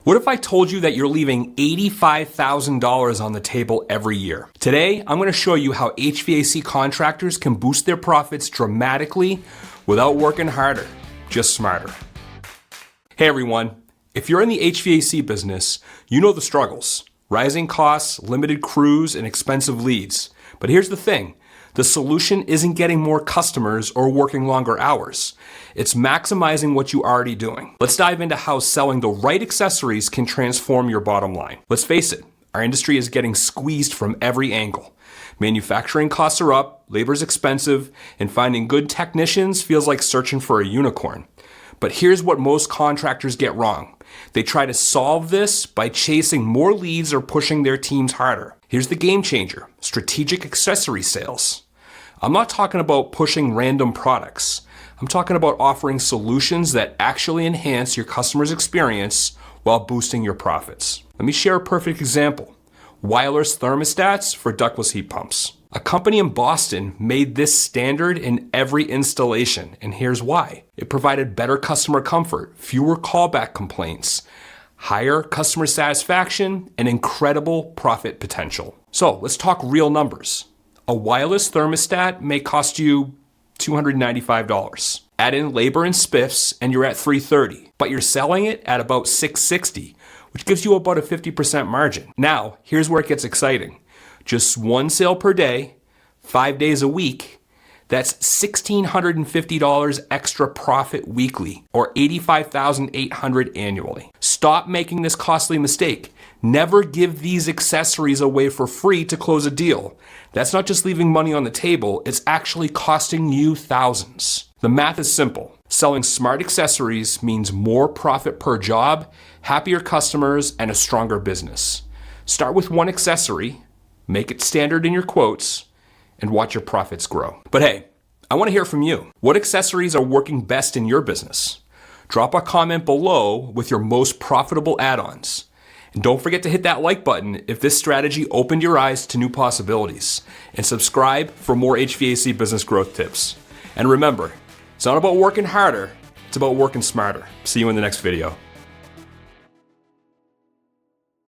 What if I told you that you're leaving $85,000 on the table every year? Today, I'm going to show you how HVAC contractors can boost their profits dramatically without working harder, just smarter. Hey everyone, if you're in the HVAC business, you know the struggles. Rising costs, limited crews, and expensive leads. But here's the thing. The solution isn't getting more customers or working longer hours. It's maximizing what you're already doing. Let's dive into how selling the right accessories can transform your bottom line. Let's face it, our industry is getting squeezed from every angle. Manufacturing costs are up, labor's expensive, and finding good technicians feels like searching for a unicorn. But here's what most contractors get wrong. They try to solve this by chasing more leads or pushing their teams harder. Here's the game changer: strategic accessory sales. I'm not talking about pushing random products. I'm talking about offering solutions that actually enhance your customer's experience while boosting your profits. Let me share a perfect example. Wireless thermostats for ductless heat pumps. A company in Boston made this standard in every installation, and here's why. It provided better customer comfort, fewer callback complaints, higher customer satisfaction, and incredible profit potential. So let's talk real numbers. A wireless thermostat may cost you $295. Add in labor and spiffs and you're at $330, but you're selling it at about $660, which gives you about a 50% margin. Now, here's where it gets exciting. Just one sale per day, 5 days a week, that's $1,650 extra profit weekly, or $85,800 annually. Stop making this costly mistake. Never give these accessories away for free to close a deal. That's not just leaving money on the table, it's actually costing you thousands. The math is simple. Selling smart accessories means more profit per job, happier customers, and a stronger business. Start with one accessory, make it standard in your quotes, and watch your profits grow. But hey, I want to hear from you. What accessories are working best in your business? Drop a comment below with your most profitable add-ons. And don't forget to hit that like button if this strategy opened your eyes to new possibilities. And subscribe for more HVAC business growth tips. And remember, it's not about working harder, it's about working smarter. See you in the next video.